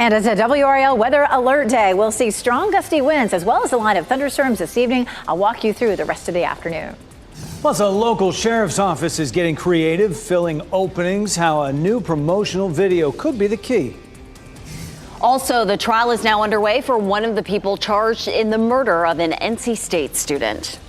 And it's a WRAL weather alert day. We'll see strong gusty winds as well as a line of thunderstorms this evening. I'll walk you through the rest of the afternoon. Plus, a local sheriff's office is getting creative, filling openings, how a new promotional video could be the key. Also, the trial is now underway for one of the people charged in the murder of an NC State student.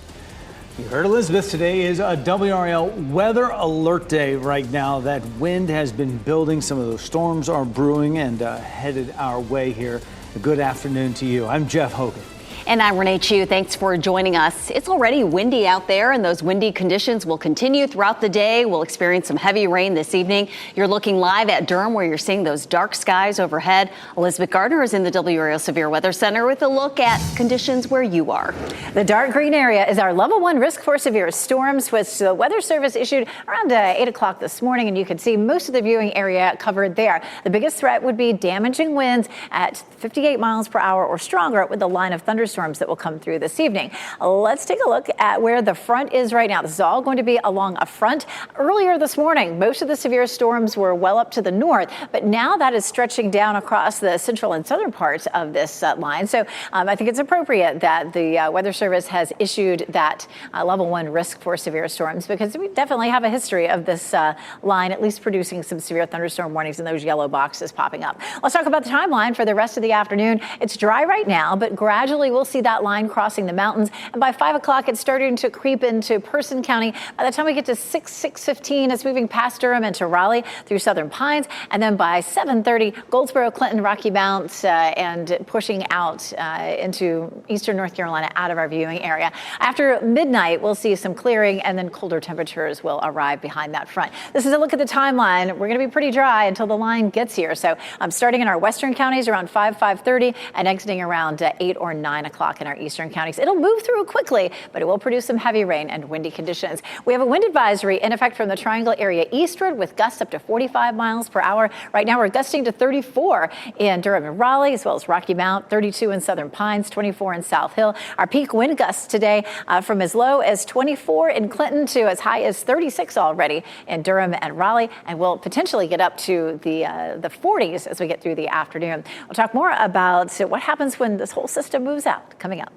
You heard Elizabeth. Today is a WRAL weather alert day right now. That wind has been building. Some of those storms are brewing and headed our way here. A good afternoon to you. I'm Jeff Hogan. And I'm Renee Chu. Thanks for joining us. It's already windy out there, and those windy conditions will continue throughout the day. We'll experience some heavy rain this evening. You're looking live at Durham, where you're seeing those dark skies overhead. Elizabeth Gardner is in the WRAL Severe Weather Center with a look at conditions where you are. The dark green area is our level 1 risk for severe storms, which the Weather Service issued around 8 o'clock this morning, and you can see most of the viewing area covered there. The biggest threat would be damaging winds at 58 miles per hour or stronger with a line of thunderstorms that will come through this evening. Let's take a look at where the front is right now. This is all going to be along a front. Earlier this morning, most of the severe storms were well up to the north, but now that is stretching down across the central and southern parts of this line. So I think it's appropriate that the Weather Service has issued that level 1 risk for severe storms, because we definitely have a history of this line at least producing some severe thunderstorm warnings and those yellow boxes popping up. Let's talk about the timeline for the rest of the afternoon. It's dry right now, but gradually we'll see that line crossing the mountains, and by 5 o'clock it's starting to creep into Person County. By the time we get to 6:15, it's moving past Durham into Raleigh through Southern Pines, and then by 7:30, Goldsboro, Clinton, Rocky Mount, and pushing out into eastern North Carolina out of our viewing area. After midnight, we'll see some clearing, and then colder temperatures will arrive behind that front. This is a look at the timeline. We're going to be pretty dry until the line gets here. So I'm starting in our western counties around 5:30, and exiting around 8 or 9 o'clock in our eastern counties. It'll move through quickly, but it will produce some heavy rain and windy conditions. We have a wind advisory in effect from the Triangle area eastward with gusts up to 45 miles per hour. Right now we're gusting to 34 in Durham and Raleigh, as well as Rocky Mount, 32 in Southern Pines, 24 in South Hill. Our peak wind gusts today from as low as 24 in Clinton to as high as 36 already in Durham and Raleigh, and we'll potentially get up to the 40s as we get through the afternoon. We'll talk more about what happens when this whole system moves out coming up.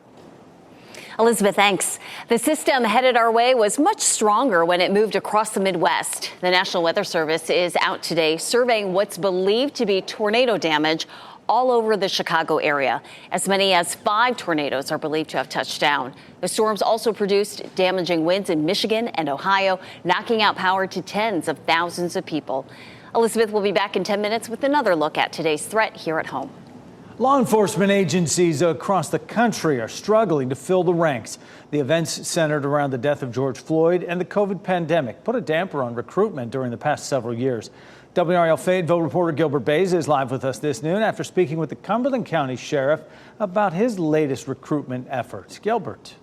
Elizabeth, thanks. The system headed our way was much stronger when it moved across the Midwest. The National Weather Service is out today surveying what's believed to be tornado damage all over the Chicago area. As many as 5 tornadoes are believed to have touched down. The storms also produced damaging winds in Michigan and Ohio, knocking out power to tens of thousands of people. Elizabeth will be back in 10 minutes with another look at today's threat here at home. Law enforcement agencies across the country are struggling to fill the ranks. The events centered around the death of George Floyd and the COVID pandemic put a damper on recruitment during the past several years. WRAL Fayetteville reporter Gilbert Bays is live with us this noon after speaking with the Cumberland County Sheriff about his latest recruitment efforts. Gilbert.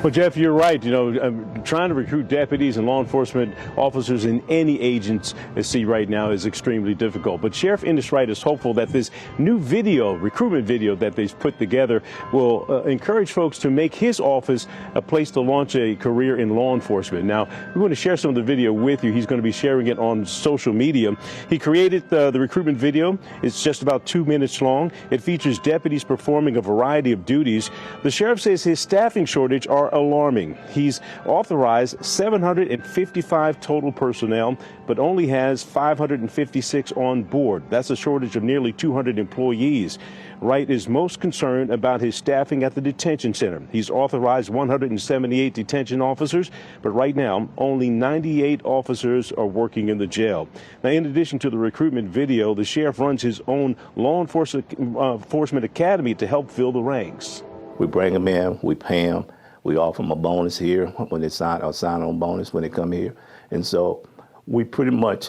Well, Jeff, you're right. You know, trying to recruit deputies and law enforcement officers in any agency right now is extremely difficult. But Sheriff Ennis-Wright is hopeful that this new recruitment video that they've put together will encourage folks to make his office a place to launch a career in law enforcement. Now, we want to share some of the video with you. He's going to be sharing it on social media. He created the recruitment video. It's just about 2 minutes long. It features deputies performing a variety of duties. The sheriff says his staffing shortage are alarming. He's authorized 755 total personnel, but only has 556 on board. That's a shortage of nearly 200 employees. Wright is most concerned about his staffing at the detention center. He's authorized 178 detention officers, but right now only 98 officers are working in the jail. Now, in addition to the recruitment video, the sheriff runs his own law enforcement academy to help fill the ranks. We bring them in, we pay them. We offer them a bonus here when they sign a sign-on bonus when they come here. And so we pretty much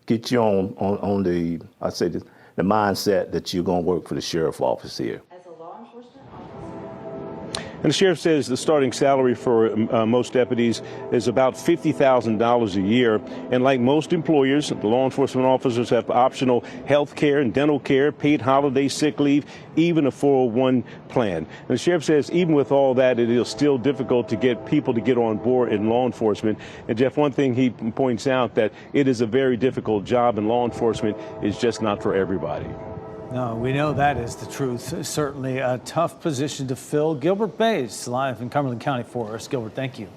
get you on the, I say, the mindset that you're going to work for the sheriff's office here. As a law enforcement officer. And the sheriff says the starting salary for most deputies is about $50,000 a year. And like most employers, the law enforcement officers have optional health care and dental care, paid holiday sick leave, even a 401 plan. And the sheriff says even with all that, it is still difficult to get people to get on board in law enforcement. And Jeff, one thing he points out that it is a very difficult job, and law enforcement is just not for everybody. No, we know that is the truth. Certainly a tough position to fill. Gilbert Bays, live in Cumberland County for us. Gilbert, thank you.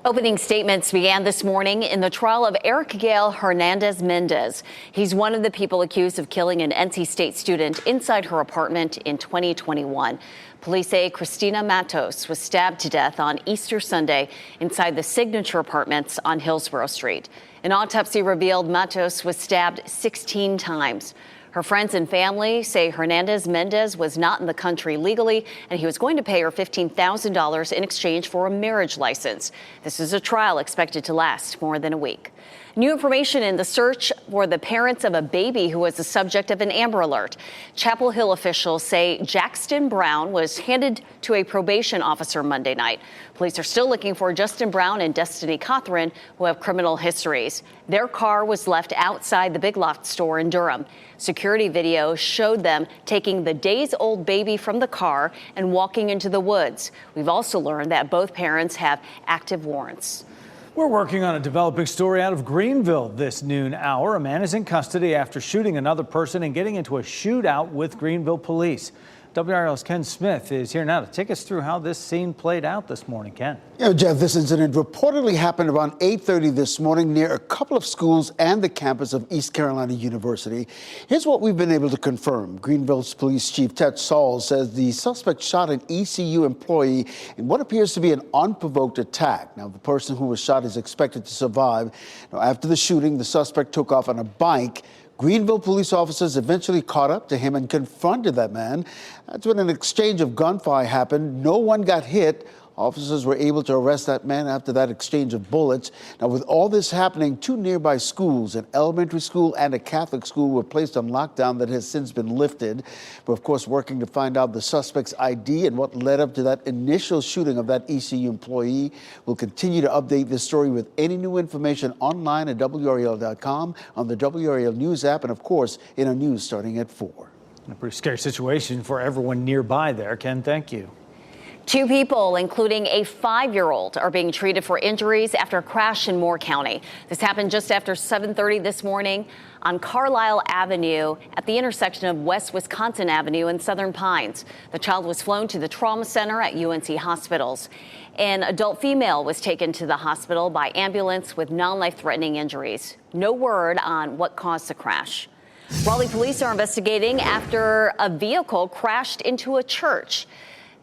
Opening statements began this morning in the trial of Eric Gail Hernandez Mendez. He's one of the people accused of killing an NC State student inside her apartment in 2021. Police say Christina Matos was stabbed to death on Easter Sunday inside the Signature Apartments on Hillsborough Street. An autopsy revealed Matos was stabbed 16 times. Her friends and family say Hernandez Mendez was not in the country legally, and he was going to pay her $15,000 in exchange for a marriage license. This is a trial expected to last more than a week. New information in the search for the parents of a baby who was the subject of an Amber Alert. Chapel Hill officials say Jackson Brown was handed to a probation officer Monday night. Police are still looking for Justin Brown and Destiny Cothran, who have criminal histories. Their car was left outside the Big Lots store in Durham. Security video showed them taking the days-old baby from the car and walking into the woods. We've also learned that both parents have active warrants. We're working on a developing story out of Greenville this noon hour. A man is in custody after shooting another person and getting into a shootout with Greenville police. WRAL's Ken Smith is here now to take us through how this scene played out this morning. Ken. Jeff, this incident reportedly happened around 8:30 this morning near a couple of schools and the campus of East Carolina University. Here's what we've been able to confirm. Greenville's Police Chief Ted Saul says the suspect shot an ECU employee in what appears to be an unprovoked attack. Now, the person who was shot is expected to survive. Now, after the shooting, the suspect took off on a bike. Greenville police officers eventually caught up to him and confronted that man. That's when an exchange of gunfire happened. No one got hit. Officers were able to arrest that man after that exchange of bullets. Now, with all this happening, two nearby schools, an elementary school and a Catholic school, were placed on lockdown that has since been lifted. We're, of course, working to find out the suspect's ID and what led up to that initial shooting of that ECU employee. We'll continue to update this story with any new information online at WRAL.com, on the WRAL News app, and, of course, in our news starting at 4. A pretty scary situation for everyone nearby there. Ken, thank you. Two people, including a 5-year-old, are being treated for injuries after a crash in Moore County. This happened just after 7:30 this morning on Carlisle Avenue at the intersection of West Wisconsin Avenue and Southern Pines. The child was flown to the trauma center at UNC Hospitals. An adult female was taken to the hospital by ambulance with non-life-threatening injuries. No word on what caused the crash. Raleigh police are investigating after a vehicle crashed into a church.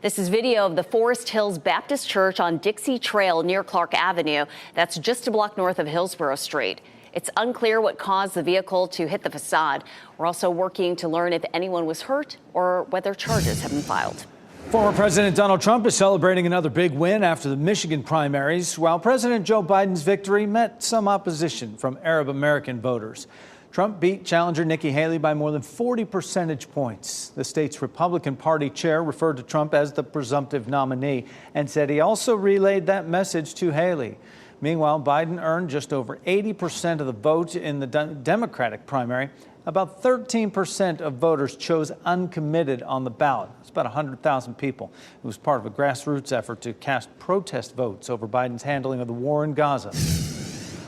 This is video of the Forest Hills Baptist Church on Dixie Trail near Clark Avenue. That's just a block north of Hillsborough Street. It's unclear what caused the vehicle to hit the facade. We're also working to learn if anyone was hurt or whether charges have been filed. Former President Donald Trump is celebrating another big win after the Michigan primaries, while President Joe Biden's victory met some opposition from Arab American voters. Trump beat challenger Nikki Haley by more than 40 percentage points. The state's Republican Party chair referred to Trump as the presumptive nominee and said he also relayed that message to Haley. Meanwhile, Biden earned just over 80% of the vote in the Democratic primary. About 13% of voters chose uncommitted on the ballot. It's about 100,000 people. It was part of a grassroots effort to cast protest votes over Biden's handling of the war in Gaza.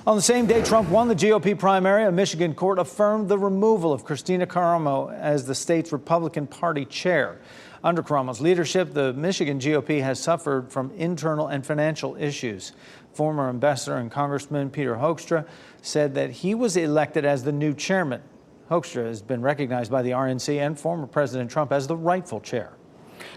On the same day Trump won the GOP primary, a Michigan court affirmed the removal of Christina Caramo as the state's Republican Party chair. Under Caramo's leadership, the Michigan GOP has suffered from internal and financial issues. Former Ambassador and Congressman Peter Hoekstra said that he was elected as the new chairman. Hoekstra has been recognized by the RNC and former President Trump as the rightful chair.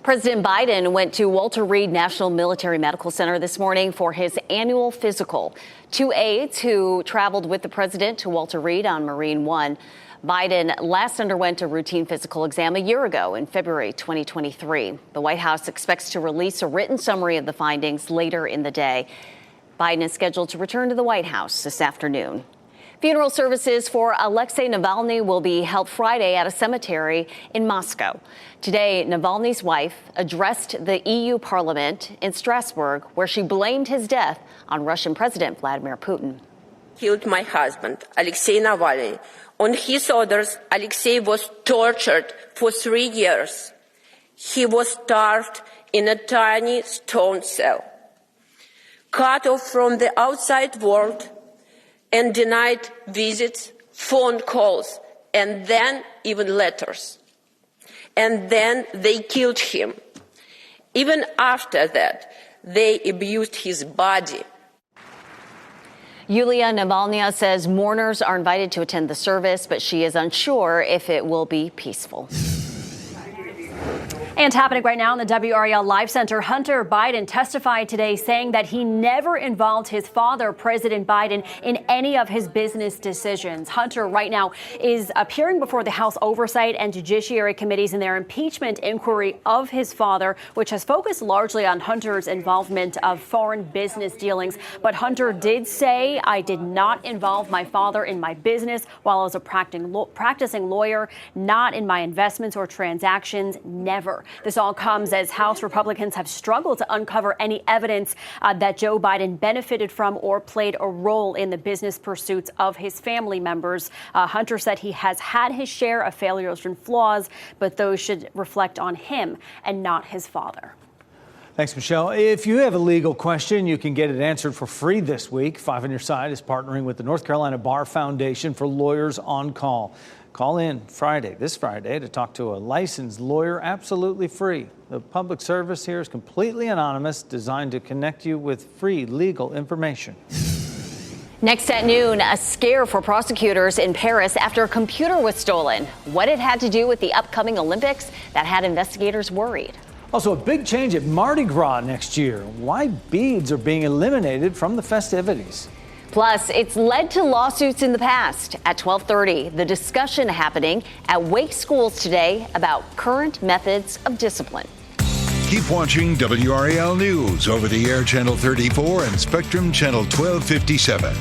President Biden went to Walter Reed National Military Medical Center this morning for his annual physical. Two aides who traveled with the president to Walter Reed on Marine One. Biden last underwent a routine physical exam a year ago in February 2023. The White House expects to release a written summary of the findings later in the day. Biden is scheduled to return to the White House this afternoon. Funeral services for Alexei Navalny will be held Friday at a cemetery in Moscow. Today, Navalny's wife addressed the EU Parliament in Strasbourg, where she blamed his death on Russian President Vladimir Putin. Killed my husband, Alexei Navalny. On his orders, Alexei was tortured for 3 years. He was starved in a tiny stone cell, cut off from the outside world, and denied visits, phone calls, and then even letters. And then they killed him. Even after that, they abused his body. Yulia Navalnaya says mourners are invited to attend the service, but she is unsure if it will be peaceful. And happening right now in the WRAL Live Center, Hunter Biden testified today saying that he never involved his father, President Biden, in any of his business decisions. Hunter right now is appearing before the House Oversight and Judiciary Committees in their impeachment inquiry of his father, which has focused largely on Hunter's involvement of foreign business dealings. But Hunter did say, "I did not involve my father in my business while I was a practicing lawyer, not in my investments or transactions, never." This all comes as House Republicans have struggled to uncover any evidence that Joe Biden benefited from or played a role in the business pursuits of his family members. Hunter said he has had his share of failures and flaws, but those should reflect on him and not his father. Thanks, Michelle. If you have a legal question, you can get it answered for free this week. 5 on Your Side is partnering with the North Carolina Bar Foundation for Lawyers on Call. Call in this Friday, to talk to a licensed lawyer absolutely free. The public service here is completely anonymous, designed to connect you with free legal information. Next at noon, a scare for prosecutors in Paris after a computer was stolen. What it had to do with the upcoming Olympics that had investigators worried. Also, a big change at Mardi Gras next year. Why beads are being eliminated from the festivities. Plus, it's led to lawsuits in the past. At 12:30, the discussion happening at Wake schools today about current methods of discipline. Keep watching WRAL News over the air Channel 34 and Spectrum Channel 1257.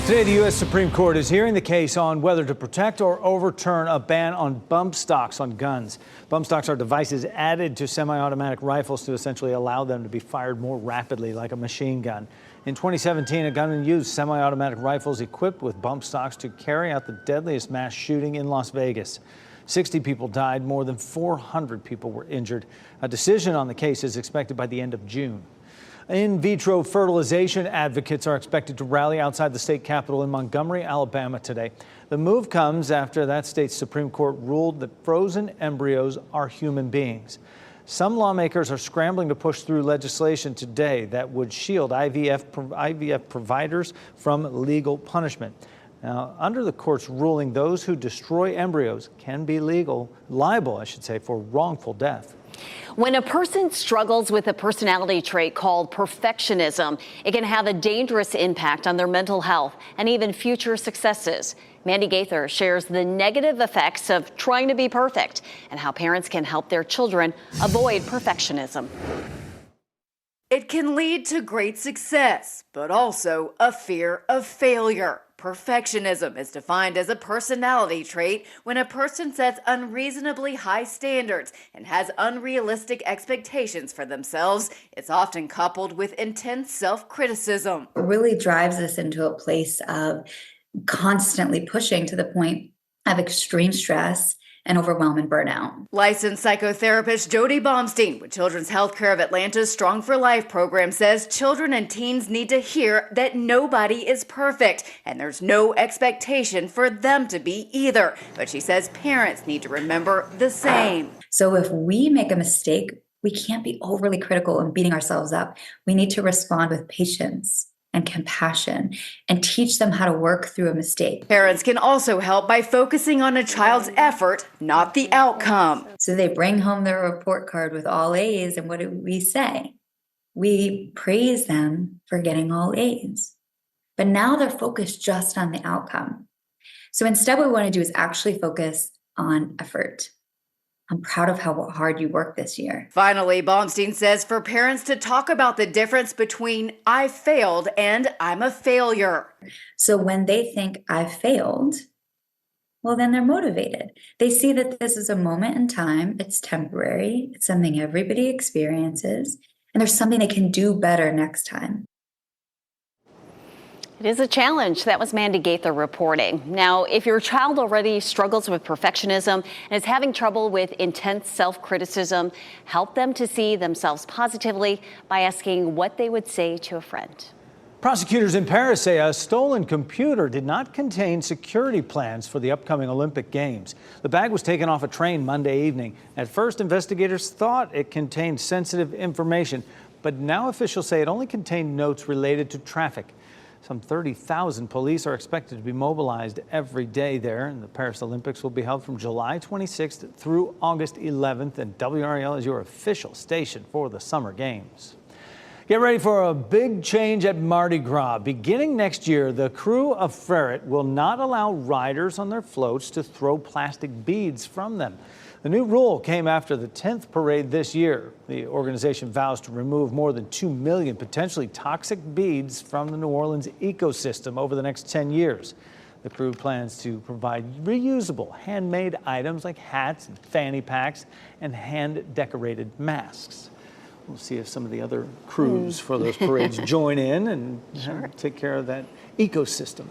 Today, the U.S. Supreme Court is hearing the case on whether to protect or overturn a ban on bump stocks on guns. Bump stocks are devices added to semi-automatic rifles to essentially allow them to be fired more rapidly, like a machine gun. In 2017, a gunman used semi-automatic rifles equipped with bump stocks to carry out the deadliest mass shooting in Las Vegas. 60 people died, more than 400 people were injured. A decision on the case is expected by the end of June. In vitro fertilization advocates are expected to rally outside the state capitol in Montgomery, Alabama today. The move comes after that state's Supreme Court ruled that frozen embryos are human beings. Some lawmakers are scrambling to push through legislation today that would shield IVF providers from legal punishment. Now, under the court's ruling, those who destroy embryos can be liable for wrongful death. When a person struggles with a personality trait called perfectionism, it can have a dangerous impact on their mental health and even future successes. Mandy Gaither shares the negative effects of trying to be perfect and how parents can help their children avoid perfectionism. It can lead to great success, but also a fear of failure. Perfectionism is defined as a personality trait when a person sets unreasonably high standards and has unrealistic expectations for themselves. It's often coupled with intense self-criticism. It really drives us into a place of constantly pushing to the point of extreme stress and overwhelm and burnout. Licensed psychotherapist Jody Baumstein with Children's Healthcare of Atlanta's Strong for Life program says children and teens need to hear that nobody is perfect and there's no expectation for them to be either. But she says parents need to remember the same. So if we make a mistake, we can't be overly critical and beating ourselves up. We need to respond with patience and compassion and teach them how to work through a mistake. Parents can also help by focusing on a child's effort, not the outcome. So they bring home their report card with all A's, and what do we say? We praise them for getting all A's. But now they're focused just on the outcome. So instead what we want to do is actually focus on effort, I'm proud of how hard you worked this year. Finally, Baumstein says for parents to talk about the difference between I failed and I'm a failure. So when they think I failed, well, then they're motivated. They see that this is a moment in time. It's temporary. It's something everybody experiences. And there's something they can do better next time. It is a challenge. That was Mandy Gaither reporting. Now, if your child already struggles with perfectionism and is having trouble with intense self-criticism, help them to see themselves positively by asking what they would say to a friend. Prosecutors in Paris say a stolen computer did not contain security plans for the upcoming Olympic Games. The bag was taken off a train Monday evening. At first, investigators thought it contained sensitive information, but now officials say it only contained notes related to traffic. Some 30,000 police are expected to be mobilized every day there, and the Paris Olympics will be held from July 26th through August 11th, and WRAL is your official station for the Summer Games. Get ready for a big change at Mardi Gras. Beginning next year, the crew of Ferret will not allow riders on their floats to throw plastic beads from them. The new rule came after the 10th parade this year. The organization vows to remove more than 2 million potentially toxic beads from the New Orleans ecosystem over the next 10 years. The crew plans to provide reusable handmade items like hats and fanny packs and hand-decorated masks. We'll see if some of the other crews for those parades join in and take care of that ecosystem.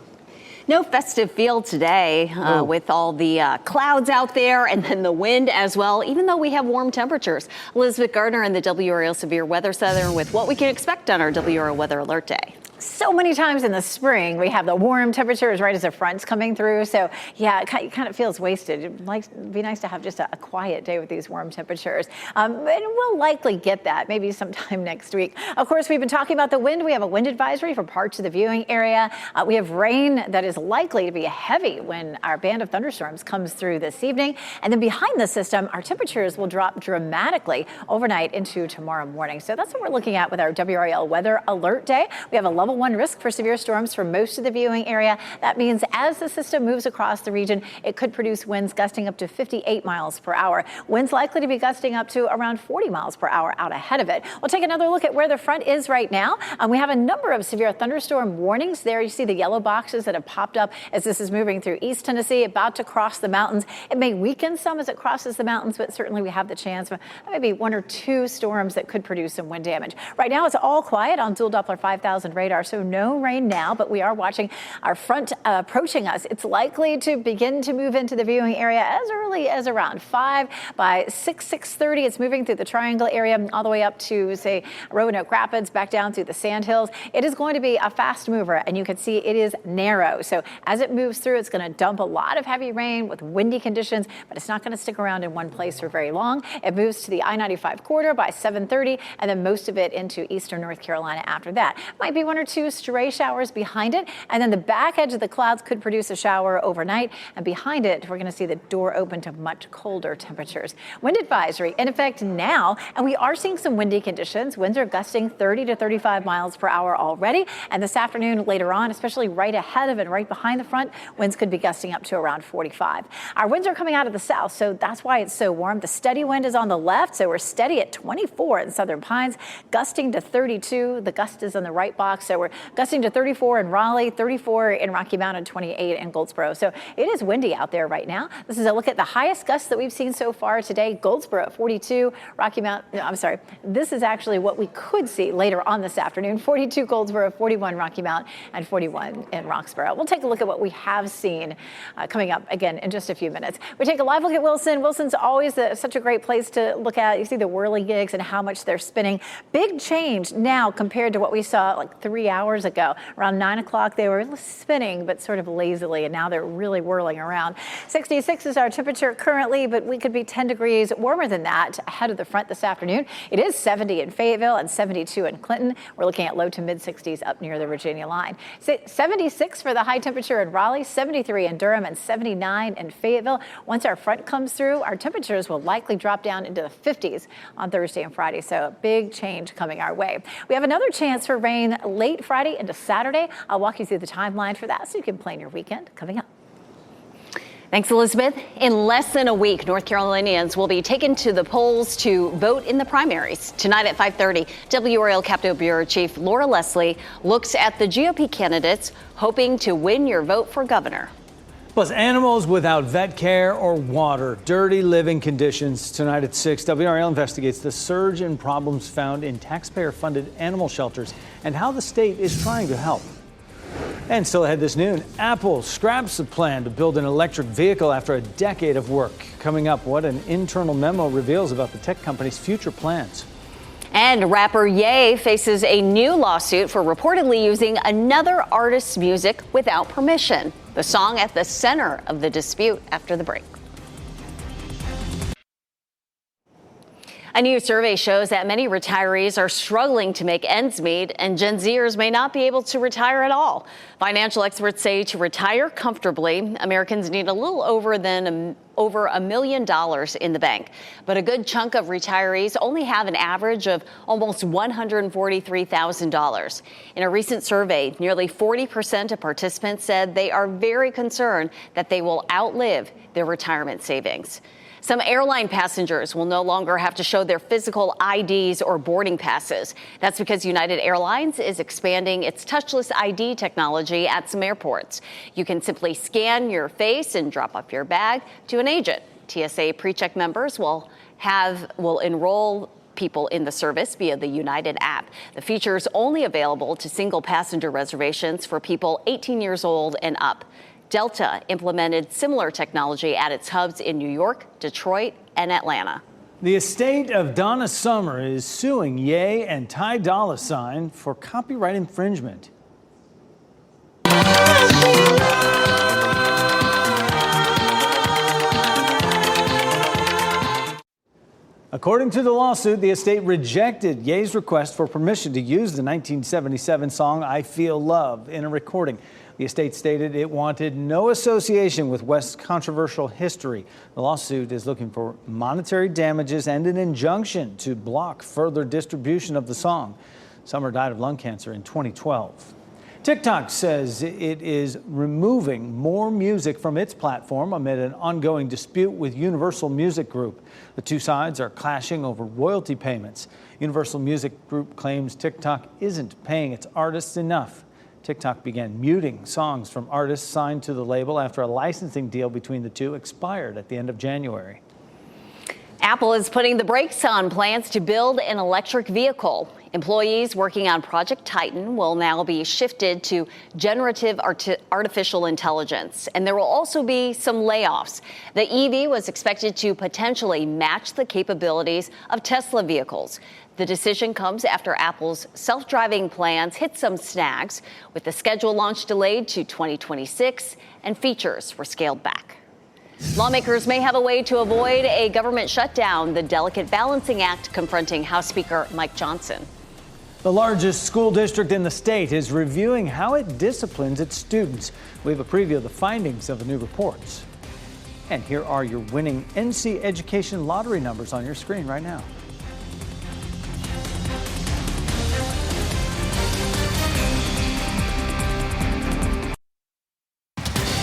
No festive feel today with all the clouds out there and then the wind as well, even though we have warm temperatures. Elizabeth Gardner in the WRAL Severe Weather Center with what we can expect on our WRAL Weather Alert Day. So many times in the spring, we have the warm temperatures right as the front's coming through. So, yeah, it kind of feels wasted. It'd be nice to have just a quiet day with these warm temperatures. And we'll likely get that maybe sometime next week. Of course, we've been talking about the wind. We have a wind advisory for parts of the viewing area. We have rain that is likely to be heavy when our band of thunderstorms comes through this evening. And then behind the system, our temperatures will drop dramatically overnight into tomorrow morning. So that's what we're looking at with our WRAL Weather Alert Day. We have a level 1 risk for severe storms for most of the viewing area. That means as the system moves across the region, it could produce winds gusting up to 58 miles per hour. Winds likely to be gusting up to around 40 miles per hour out ahead of it. We'll take another look at where the front is right now. We have a number of severe thunderstorm warnings there. You see the yellow boxes that have popped up as this is moving through East Tennessee, about to cross the mountains. It may weaken some as it crosses the mountains, but certainly we have the chance for maybe 1 or 2 storms that could produce some wind damage. Right now, it's all quiet on dual Doppler 5000 radar, so no rain now, but we are watching our front approaching us. It's likely to begin to move into the viewing area as early as around 5. By 6:30, it's moving through the Triangle area all the way up to, say, Roanoke Rapids, back down through the Sandhills. It is going to be a fast mover, and you can see it is narrow. So as it moves through, it's going to dump a lot of heavy rain with windy conditions, but it's not going to stick around in one place for very long. It moves to the I-95 corridor by 7:30, and then most of it into eastern North Carolina after that. Might be 1 or 2 stray showers behind it, and then the back edge of the clouds could produce a shower overnight, and behind it, we're going to see the door open to much colder temperatures. Wind advisory in effect now, and we are seeing some windy conditions. Winds are gusting 30 to 35 miles per hour already, and this afternoon later on, especially right ahead of and right behind the front, winds could be gusting up to around 45. Our winds are coming out of the south, so that's why it's so warm. The steady wind is on the left, so we're steady at 24 in Southern Pines, gusting to 32. The gust is in the right box, so we're gusting to 34 in Raleigh, 34 in Rocky Mount, and 28 in Goldsboro. So it is windy out there right now. This is a look at the highest gusts that we've seen so far today. Goldsboro at 42, Rocky Mount, I'm sorry, this is actually what we could see later on this afternoon. 42 Goldsboro, 41 Rocky Mount, and 41 in Roxboro. We'll take a look at what we have seen coming up again in just a few minutes. We take a live look at Wilson. Wilson's always such a great place to look at. You see the whirly gigs and how much they're spinning. Big change now compared to what we saw like 3 hours ago. Around 9 o'clock, they were spinning, but sort of lazily, and now they're really whirling around. 66 is our temperature currently, but we could be 10 degrees warmer than that ahead of the front this afternoon. It is 70 in Fayetteville and 72 in Clinton. We're looking at low to mid 60s up near the Virginia line. 76 for the high temperature in Raleigh, 73 in Durham, and 79 in Fayetteville. Once our front comes through, our temperatures will likely drop down into the 50s on Thursday and Friday, so a big change coming our way. We have another chance for rain late Friday into Saturday. I'll walk you through the timeline for that so you can plan your weekend coming up. Thanks, Elizabeth. In less than a week, North Carolinians will be taken to the polls to vote in the primaries. Tonight at 5:30, WRAL Capitol Bureau Chief Laura Leslie looks at the GOP candidates hoping to win your vote for governor. Plus, animals without vet care or water, dirty living conditions. Tonight at 6, WRAL investigates the surge in problems found in taxpayer-funded animal shelters and how the state is trying to help. And still ahead this noon, Apple scraps the plan to build an electric vehicle after a decade of work. Coming up, what an internal memo reveals about the tech company's future plans. And rapper Ye faces a new lawsuit for reportedly using another artist's music without permission. The song at the center of the dispute after the break. A new survey shows that many retirees are struggling to make ends meet, and Gen Zers may not be able to retire at all. Financial experts say to retire comfortably, Americans need a little over $1 million in the bank. But a good chunk of retirees only have an average of almost $143,000. In a recent survey, nearly 40% of participants said they are very concerned that they will outlive their retirement savings. Some airline passengers will no longer have to show their physical IDs or boarding passes. That's because United Airlines is expanding its touchless ID technology at some airports. You can simply scan your face and drop off your bag to an agent. TSA PreCheck members will enroll people in the service via the United app. The feature is only available to single passenger reservations for people 18 years old and up. Delta implemented similar technology at its hubs in New York, Detroit, and Atlanta. The estate of Donna Summer is suing Ye and Ty Dolla $ign for copyright infringement. According to the lawsuit, the estate rejected Ye's request for permission to use the 1977 song I Feel Love in a recording. The estate stated it wanted no association with West's controversial history. The lawsuit is looking for monetary damages and an injunction to block further distribution of the song. Summer died of lung cancer in 2012. TikTok says it is removing more music from its platform amid an ongoing dispute with Universal Music Group. The two sides are clashing over royalty payments. Universal Music Group claims TikTok isn't paying its artists enough. TikTok began muting songs from artists signed to the label after a licensing deal between the two expired at the end of January. Apple is putting the brakes on plans to build an electric vehicle. Employees working on Project Titan will now be shifted to generative artificial intelligence, and there will also be some layoffs. The EV was expected to potentially match the capabilities of Tesla vehicles. The decision comes after Apple's self-driving plans hit some snags, with the scheduled launch delayed to 2026 and features were scaled back. Lawmakers may have a way to avoid a government shutdown, the delicate balancing act confronting House Speaker Mike Johnson. The largest school district in the state is reviewing how it disciplines its students. We have a preview of the findings of the new reports. And here are your winning NC Education lottery numbers on your screen right now.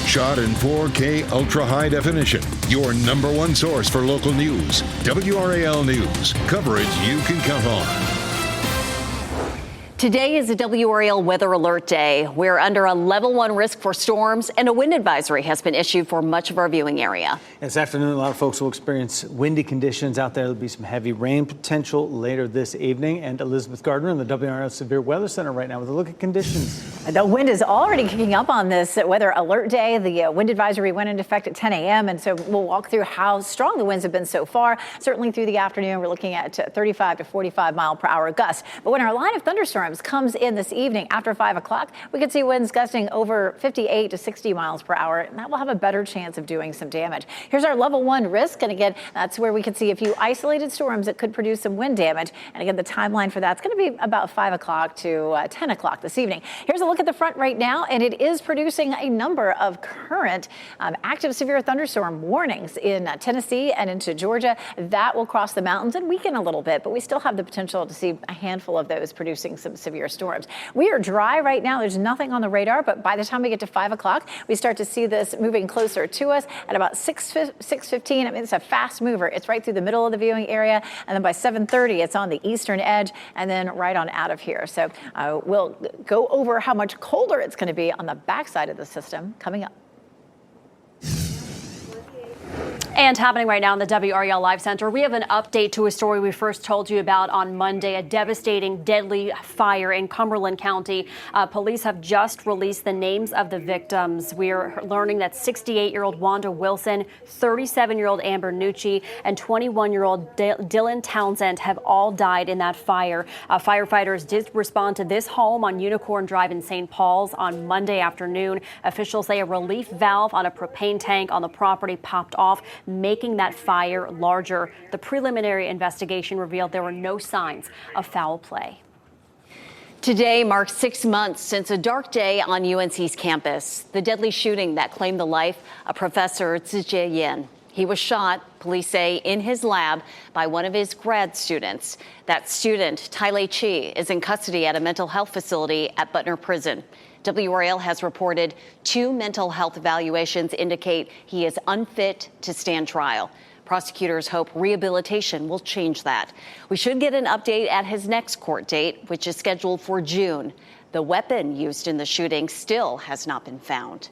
Shot in 4K ultra high definition. Your number one source for local news. WRAL News. Coverage you can count on. Today is a WRAL weather alert day. We're under a level 1 risk for storms, and a wind advisory has been issued for much of our viewing area. This afternoon, a lot of folks will experience windy conditions out there. There'll be some heavy rain potential later this evening. And Elizabeth Gardner in the WRAL Severe Weather Center right now with a look at conditions. The wind is already kicking up on this weather alert day. The wind advisory went into effect at 10 a.m. And so we'll walk through how strong the winds have been so far. Certainly through the afternoon, we're looking at 35 to 45 mile per hour gusts. But when our line of thunderstorms comes in this evening after 5 o'clock, we could see winds gusting over 58 to 60 miles per hour. And that will have a better chance of doing some damage. Here's our level 1 risk. And again, that's where we could see a few isolated storms that could produce some wind damage. And again, the timeline for that's going to be about 5 o'clock to 10 o'clock this evening. Here's a look at the front right now, and it is producing a number of current active severe thunderstorm warnings in Tennessee and into Georgia. That will cross the mountains and weaken a little bit, but we still have the potential to see a handful of those producing some some severe storms. We are dry right now. There's nothing on the radar, but by the time we get to 5 o'clock, we start to see this moving closer to us at about 6:15. I mean, it's a fast mover. It's right through the middle of the viewing area. And then by 7:30, it's on the eastern edge and then right on out of here. So we'll go over how much colder it's going to be on the backside of the system coming up. And happening right now in the WRAL Live Center, we have an update to a story we first told you about on Monday, a devastating, deadly fire in Cumberland County. Police have just released the names of the victims. We are learning that 68-year-old Wanda Wilson, 37-year-old Amber Nucci, and 21-year-old Dylan Townsend have all died in that fire. Firefighters did respond to this home on Unicorn Drive in St. Paul's on Monday afternoon. Officials say a relief valve on a propane tank on the property popped off, making that fire larger. The preliminary investigation revealed there were no signs of foul play. Today marks 6 months since a dark day on UNC's campus, the deadly shooting that claimed the life of Professor Tzu Yin. He was shot, police say, in his lab by one of his grad students. That student, Tylei Chi, is in custody at a mental health facility at Butner Prison. WRAL has reported 2 mental health evaluations indicate he is unfit to stand trial. Prosecutors hope rehabilitation will change that. We should get an update at his next court date, which is scheduled for June. The weapon used in the shooting still has not been found.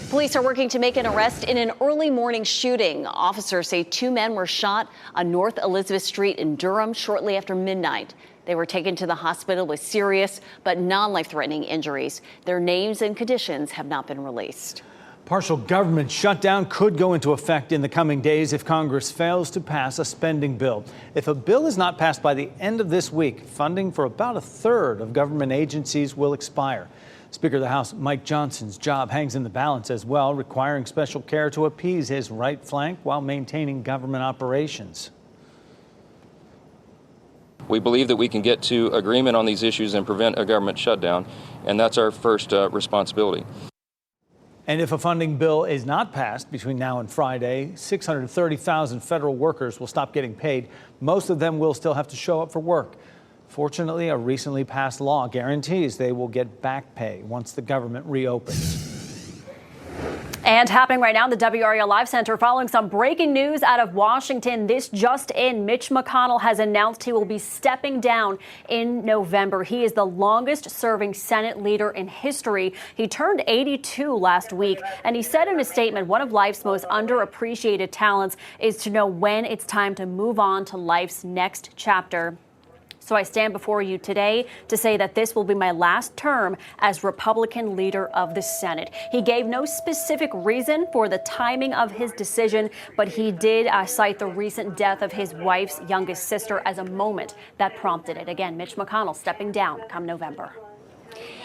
Police are working to make an arrest in an early morning shooting. Officers say 2 men were shot on North Elizabeth Street in Durham shortly after midnight. They were taken to the hospital with serious but non-life-threatening injuries. Their names and conditions have not been released. Partial government shutdown could go into effect in the coming days if Congress fails to pass a spending bill. If a bill is not passed by the end of this week, funding for about a third of government agencies will expire. Speaker of the House Mike Johnson's job hangs in the balance as well, requiring special care to appease his right flank while maintaining government operations. We believe that we can get to agreement on these issues and prevent a government shutdown, and that's our first responsibility. And if a funding bill is not passed between now and Friday, 630,000 federal workers will stop getting paid. Most of them will still have to show up for work. Fortunately, a recently passed law guarantees they will get back pay once the government reopens. And happening right now in the WRAL Live Center, following some breaking news out of Washington. This just in, Mitch McConnell has announced he will be stepping down in November. He is the longest serving Senate leader in history. He turned 82 last week, and he said in a statement, one of life's most underappreciated talents is to know when it's time to move on to life's next chapter. So I stand before you today to say that this will be my last term as Republican leader of the Senate. He gave no specific reason for the timing of his decision, but he did cite the recent death of his wife's youngest sister as a moment that prompted it. Again, Mitch McConnell stepping down come November.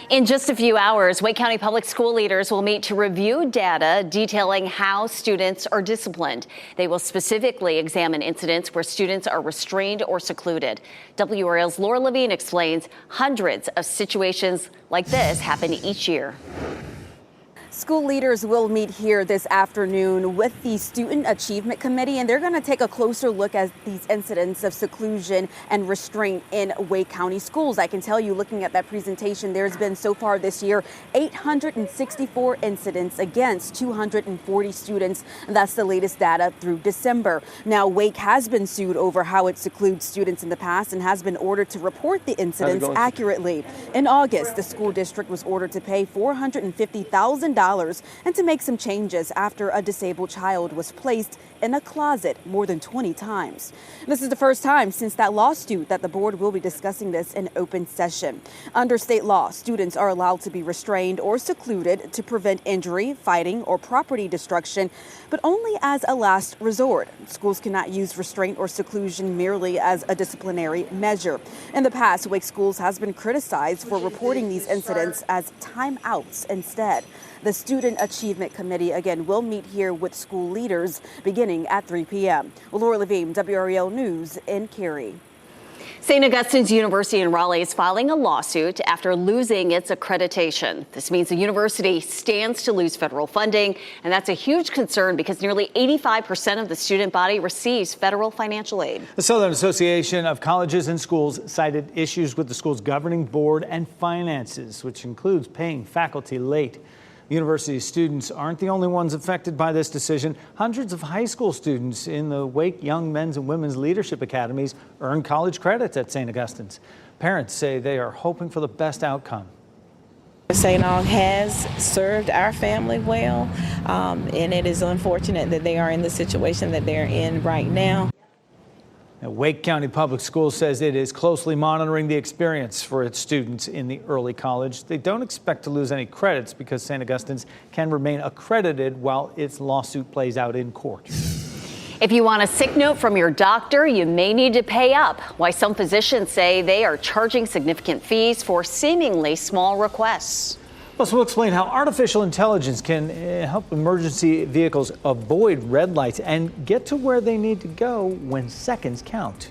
In just a few hours, Wake County Public School leaders will meet to review data detailing how students are disciplined. They will specifically examine incidents where students are restrained or secluded. WRAL's Laura Levine explains hundreds of situations like this happen each year. School leaders will meet here this afternoon with the Student Achievement Committee, and they're going to take a closer look at these incidents of seclusion and restraint in Wake County schools. I can tell you, looking at that presentation, there's been so far this year 864 incidents against 240 students. And that's the latest data through December. Now, Wake has been sued over how it secludes students in the past and has been ordered to report the incidents accurately. In August, the school district was ordered to pay $450,000 and to make some changes after a disabled child was placed in a closet more than 20 times. This is the first time since that lawsuit that the board will be discussing this in open session. Under state law, students are allowed to be restrained or secluded to prevent injury, fighting, or property destruction, but only as a last resort. Schools cannot use restraint or seclusion merely as a disciplinary measure. In the past, Wake Schools has been criticized for reporting these incidents as timeouts instead. The Student Achievement Committee, again, will meet here with school leaders beginning at 3 p.m. Laura Levine, WRAL News in Cary. St. Augustine's University in Raleigh is filing a lawsuit after losing its accreditation. This means the university stands to lose federal funding, and that's a huge concern because nearly 85% of the student body receives federal financial aid. The Southern Association of Colleges and Schools cited issues with the school's governing board and finances, which includes paying faculty late. University students aren't the only ones affected by this decision. Hundreds of high school students in the Wake Young Men's and Women's Leadership Academies earn college credits at St. Augustine's. Parents say they are hoping for the best outcome. St. Aug has served our family well, and it is unfortunate that they are in the situation that they're in right now. Wake County Public Schools says it is closely monitoring the experience for its students in the early college. They don't expect to lose any credits because St. Augustine's can remain accredited while its lawsuit plays out in court. If you want a sick note from your doctor, you may need to pay up. Why some physicians say they are charging significant fees for seemingly small requests. Plus, we'll explain how artificial intelligence can help emergency vehicles avoid red lights and get to where they need to go when seconds count.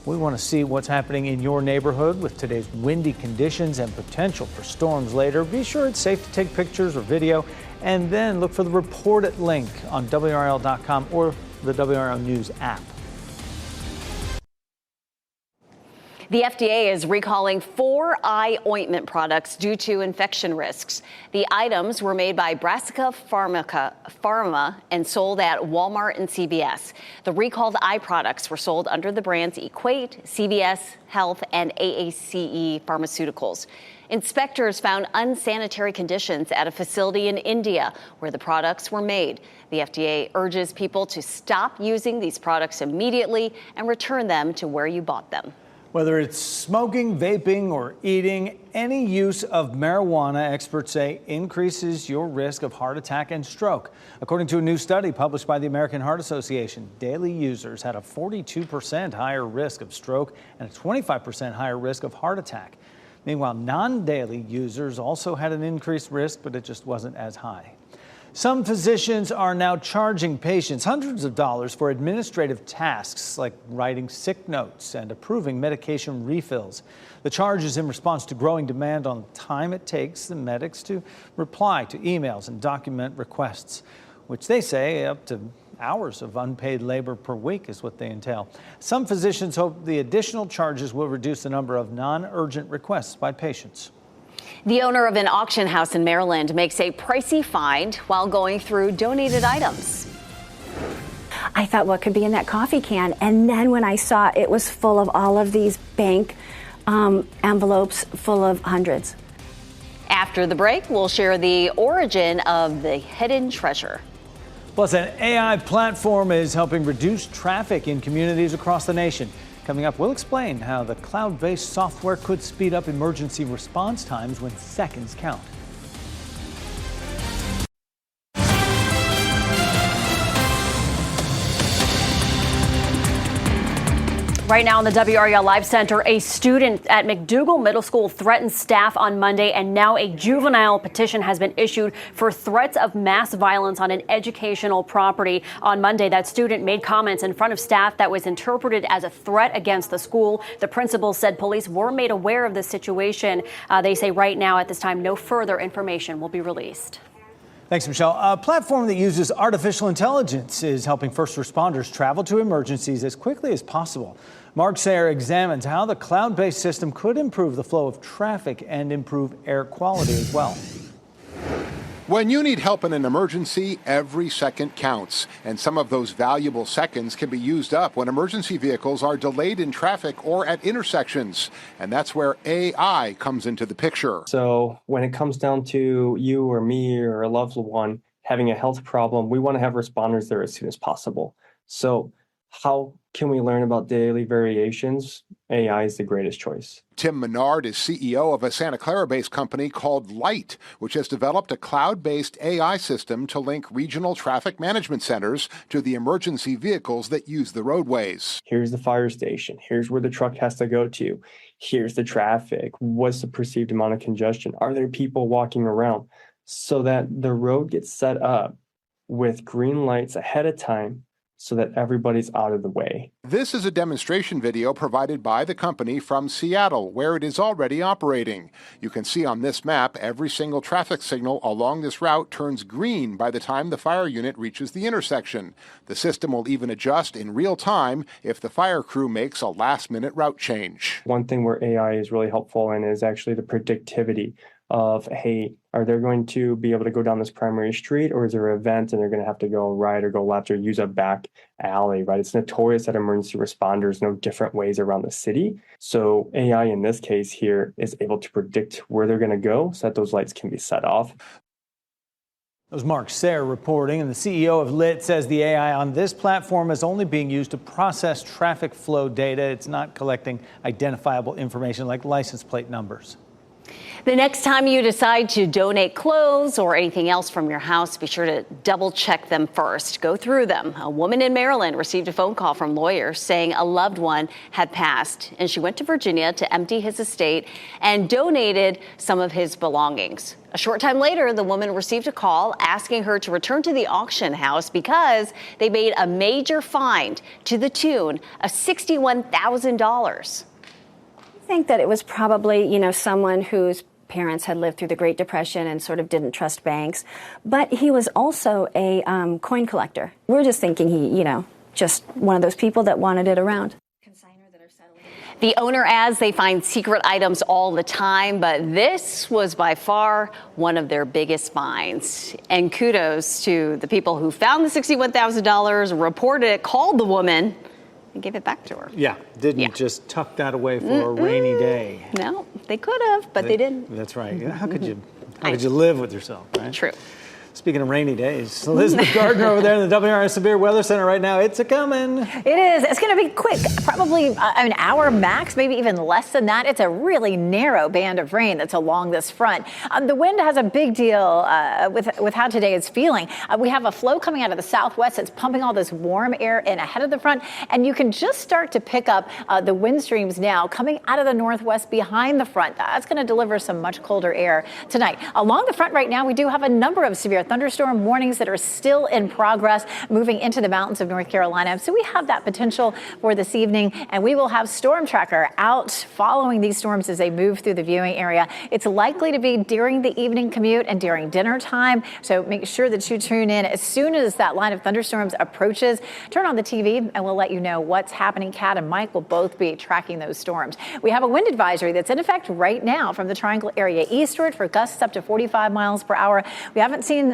We want to see what's happening in your neighborhood with today's windy conditions and potential for storms later. Be sure it's safe to take pictures or video, and then look for the Report It link on WRAL.com or the WRAL News app. The FDA is recalling 4 eye ointment products due to infection risks. The items were made by Brassica Pharma and sold at Walmart and CVS. The recalled eye products were sold under the brands Equate, CVS Health, and AACE Pharmaceuticals. Inspectors found unsanitary conditions at a facility in India where the products were made. The FDA urges people to stop using these products immediately and return them to where you bought them. Whether it's smoking, vaping, or eating, any use of marijuana, experts say, increases your risk of heart attack and stroke. According to a new study published by the American Heart Association, daily users had a 42% higher risk of stroke and a 25% higher risk of heart attack. Meanwhile, non-daily users also had an increased risk, but it just wasn't as high. Some physicians are now charging patients hundreds of dollars for administrative tasks like writing sick notes and approving medication refills. The charge is in response to growing demand on the time it takes the medics to reply to emails and document requests, which they say up to hours of unpaid labor per week is what they entail. Some physicians hope the additional charges will reduce the number of non-urgent requests by patients. The owner of an auction house in Maryland makes a pricey find while going through donated items. I thought, what could be in that coffee can? And then when I saw it was full of all of these bank envelopes full of hundreds. After the break, we'll share the origin of the hidden treasure. Plus, an AI platform is helping reduce traffic in communities across the nation. Coming up, we'll explain how the cloud-based software could speed up emergency response times when seconds count. Right now in the WRAL Live Center, a student at McDougal Middle School threatened staff on Monday, and now a juvenile petition has been issued for threats of mass violence on an educational property. On Monday, that student made comments in front of staff that was interpreted as a threat against the school. The principal said police were made aware of the situation. They say right now at this time, no further information will be released. Thanks, Michelle. A platform that uses artificial intelligence is helping first responders travel to emergencies as quickly as possible. Mark Sayer examines how the cloud-based system could improve the flow of traffic and improve air quality as well. When you need help in an emergency, every second counts. And some of those valuable seconds can be used up when emergency vehicles are delayed in traffic or at intersections. And that's where AI comes into the picture. So when it comes down to you or me or a loved one having a health problem, we want to have responders there as soon as possible. So how can we learn about daily variations? AI is the greatest choice. Tim Menard is CEO of a Santa Clara-based company called Light, which has developed a cloud-based AI system to link regional traffic management centers to the emergency vehicles that use the roadways. Here's the fire station. Here's where the truck has to go to. Here's the traffic. What's the perceived amount of congestion? Are there people walking around? So that the road gets set up with green lights ahead of time so that everybody's out of the way. This is a demonstration video provided by the company from Seattle, where it is already operating. You can see on this map every single traffic signal along this route turns green by the time the fire unit reaches the intersection. The system will even adjust in real time if the fire crew makes a last-minute route change. One thing where AI is really helpful in is actually the predictivity of, hey, are they going to be able to go down this primary street, or is there an event and they're going to have to go right or go left or use a back alley, right? It's notorious that emergency responders know different ways around the city. So AI in this case here is able to predict where they're going to go so that those lights can be set off. That was Mark Sayre reporting, and the CEO of LIT says the AI on this platform is only being used to process traffic flow data. It's not collecting identifiable information like license plate numbers. The next time you decide to donate clothes or anything else from your house, be sure to double check them first. Go through them. A woman in Maryland received a phone call from lawyers saying a loved one had passed, and she went to Virginia to empty his estate and donated some of his belongings. A short time later, the woman received a call asking her to return to the auction house because they made a major find to the tune of $61,000. I think that it was probably, someone whose parents had lived through the Great Depression and sort of didn't trust banks. But he was also a coin collector. We're just thinking he, just one of those people that wanted it around. The owner adds they find secret items all the time, but this was by far one of their biggest finds. And kudos to the people who found the $61,000, reported it, called the woman, and gave it back to her. Yeah, didn't just tuck that away for a rainy day. No, they could have, but they didn't. That's right. How could you live with yourself, right? True. Speaking of rainy days, Elizabeth Gardner over there in the WRAL Severe Weather Center right now. It's a-coming. It is. It's going to be quick, probably an hour max, maybe even less than that. It's a really narrow band of rain that's along this front. The wind has a big deal with how today is feeling. We have a flow coming out of the southwest that's pumping all this warm air in ahead of the front, and you can just start to pick up the wind streams now coming out of the northwest behind the front. That's going to deliver some much colder air tonight. Along the front right now, we do have a number of severe thunderstorm warnings that are still in progress moving into the mountains of North Carolina. So we have that potential for this evening, and we will have Storm Tracker out following these storms as they move through the viewing area. It's likely to be during the evening commute and during dinner time. So make sure that you tune in as soon as that line of thunderstorms approaches. Turn on the TV and we'll let you know what's happening. Kat and Mike will both be tracking those storms. We have a wind advisory that's in effect right now from the Triangle area eastward for gusts up to 45 miles per hour. We haven't seen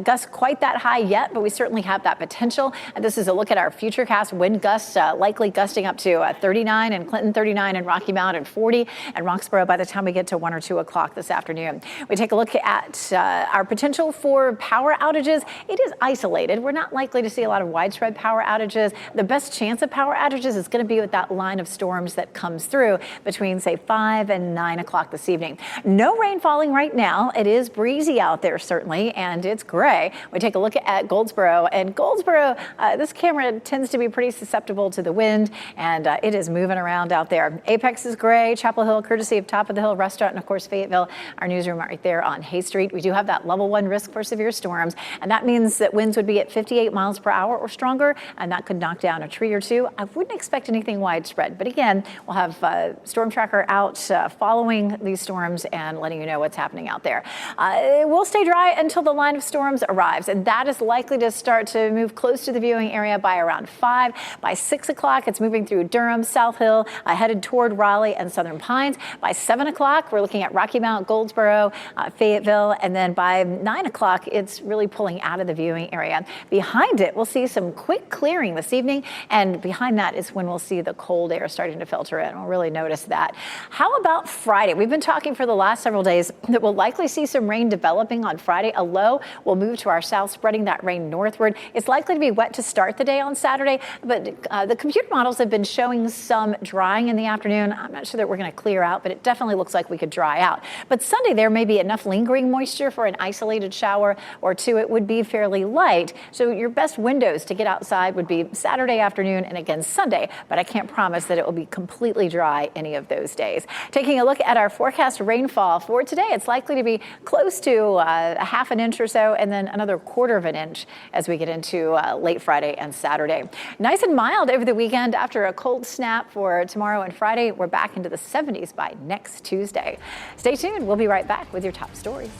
gusts quite that high yet, but we certainly have that potential. And this is a look at our futurecast wind gusts, likely gusting up to 39 in Clinton, 39 in Rocky Mount, and 40 in Roxborough by the time we get to 1 or 2 o'clock this afternoon. We take a look at our potential for power outages. It is isolated. We're not likely to see a lot of widespread power outages. The best chance of power outages is going to be with that line of storms that comes through between, say, 5 and 9 o'clock this evening. No rain falling right now. It is breezy out there, certainly, and it's gray. We take a look at Goldsboro, and Goldsboro, this camera tends to be pretty susceptible to the wind, and it is moving around out there. Apex is gray, Chapel Hill, courtesy of Top of the Hill Restaurant, and of course Fayetteville, our newsroom right there on Hay Street. We do have that level 1 risk for severe storms, and that means that winds would be at 58 miles per hour or stronger, and that could knock down a tree or two. I wouldn't expect anything widespread, but again, we'll have Storm Tracker out following these storms and letting you know what's happening out there. It will stay dry until the line of storms arrives, and that is likely to start to move close to the viewing area by around 5. By 6 o'clock, it's moving through Durham, South Hill, headed toward Raleigh and Southern Pines. By 7 o'clock, we're looking at Rocky Mount, Goldsboro, Fayetteville, and then by 9 o'clock, it's really pulling out of the viewing area. Behind it, we'll see some quick clearing this evening, and behind that is when we'll see the cold air starting to filter in. We'll really notice that. How about Friday? We've been talking for the last several days that we'll likely see some rain developing on Friday. A low will move to our south, spreading that rain northward. It's likely to be wet to start the day on Saturday, but the computer models have been showing some drying in the afternoon. I'm not sure that we're going to clear out, but it definitely looks like we could dry out. But Sunday, there may be enough lingering moisture for an isolated shower or two. It would be fairly light, so your best windows to get outside would be Saturday afternoon and again Sunday, but I can't promise that it will be completely dry any of those days. Taking a look at our forecast rainfall for today, it's likely to be close to a half an inch or or so, and then another 1/4 of an inch as we get into late Friday and Saturday. Nice and mild over the weekend after a cold snap for tomorrow and Friday. We're back into the 70s by next Tuesday. Stay tuned. We'll be right back with your top stories.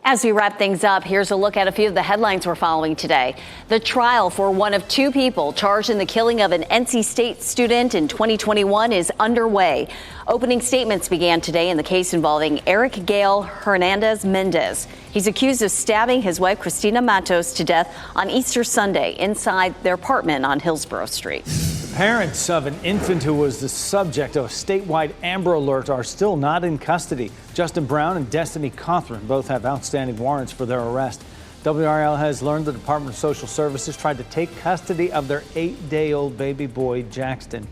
As we wrap things up, here's a look at a few of the headlines we're following today. The trial for one of 2 people charged in the killing of an NC State student in 2021 is underway. Opening statements began today in the case involving Eric Gail Hernandez Mendez. He's accused of stabbing his wife, Christina Matos, to death on Easter Sunday inside their apartment on Hillsborough Street. Parents of an infant who was the subject of a statewide Amber Alert are still not in custody. Justin Brown and Destiny Cothran both have outstanding warrants for their arrest. WRAL has learned the Department of Social Services tried to take custody of their 8-day-old baby boy, Jackson.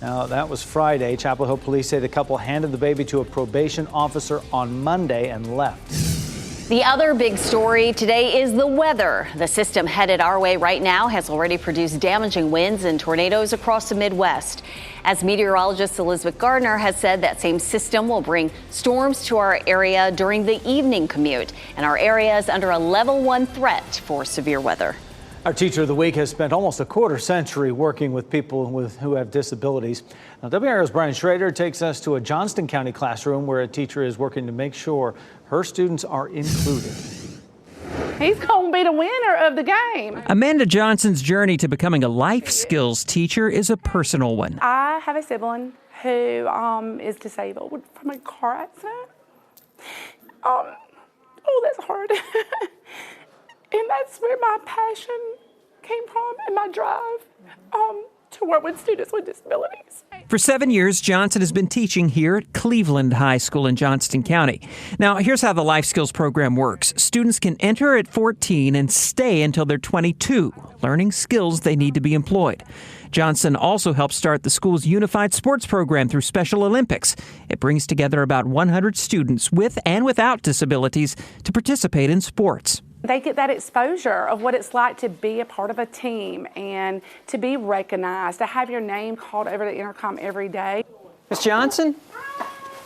Now, that was Friday. Chapel Hill police say the couple handed the baby to a probation officer on Monday and left. The other big story today is the weather. The system headed our way right now has already produced damaging winds and tornadoes across the Midwest. As meteorologist Elizabeth Gardner has said, that same system will bring storms to our area during the evening commute, and our area is under a level 1 threat for severe weather. Our Teacher of the Week has spent almost a 1/4 century working with people who have disabilities. Now, WRAL's Brian Schrader takes us to a Johnston County classroom where a teacher is working to make sure her students are included. He's going to be the winner of the game. Amanda Johnson's journey to becoming a life skills teacher is a personal one. I have a sibling who is disabled from a car accident. Oh, that's hard. And that's where my passion came from and my drive to work with students with disabilities. For 7 years, Johnson has been teaching here at Cleveland High School in Johnston County. Now, here's how the Life Skills program works. Students can enter at 14 and stay until they're 22, learning skills they need to be employed. Johnson also helps start the school's unified sports program through Special Olympics. It brings together about 100 students with and without disabilities to participate in sports. They get that exposure of what it's like to be a part of a team and to be recognized, to have your name called over the intercom every day. Miss Johnson?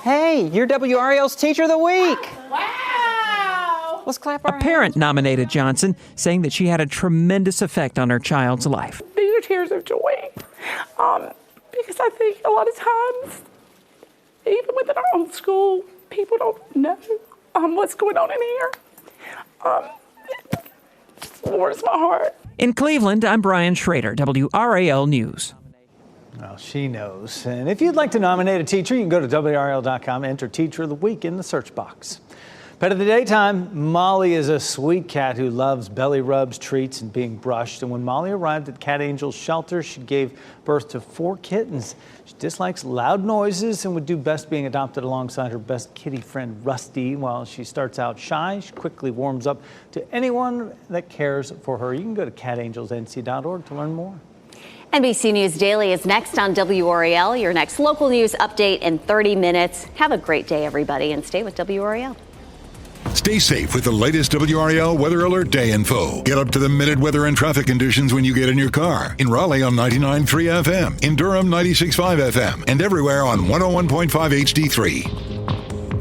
Hey, you're WRAL's Teacher of the Week. Wow! Let's clap our hands. A parent nominated Johnson, saying that she had a tremendous effect on her child's life. These are tears of joy, because I think a lot of times, even within our own school, people don't know what's going on in here. It warms my heart. In Cleveland, I'm Brian Schrader, WRAL News. Well, she knows. And if you'd like to nominate a teacher, you can go to WRAL.com, enter Teacher of the Week in the search box. Pet of the daytime, Molly is a sweet cat who loves belly rubs, treats, and being brushed. And when Molly arrived at Cat Angel's shelter, she gave birth to 4 kittens. She dislikes loud noises and would do best being adopted alongside her best kitty friend, Rusty. While she starts out shy, she quickly warms up to anyone that cares for her. You can go to catangelsnc.org to learn more. NBC News Daily is next on WRAL, your next local news update in 30 minutes. Have a great day, everybody, and stay with WRAL. Stay safe with the latest WRAL Weather Alert Day info. Get up to the minute weather and traffic conditions when you get in your car. In Raleigh on 99.3 FM, in Durham 96.5 FM, and everywhere on 101.5 HD3.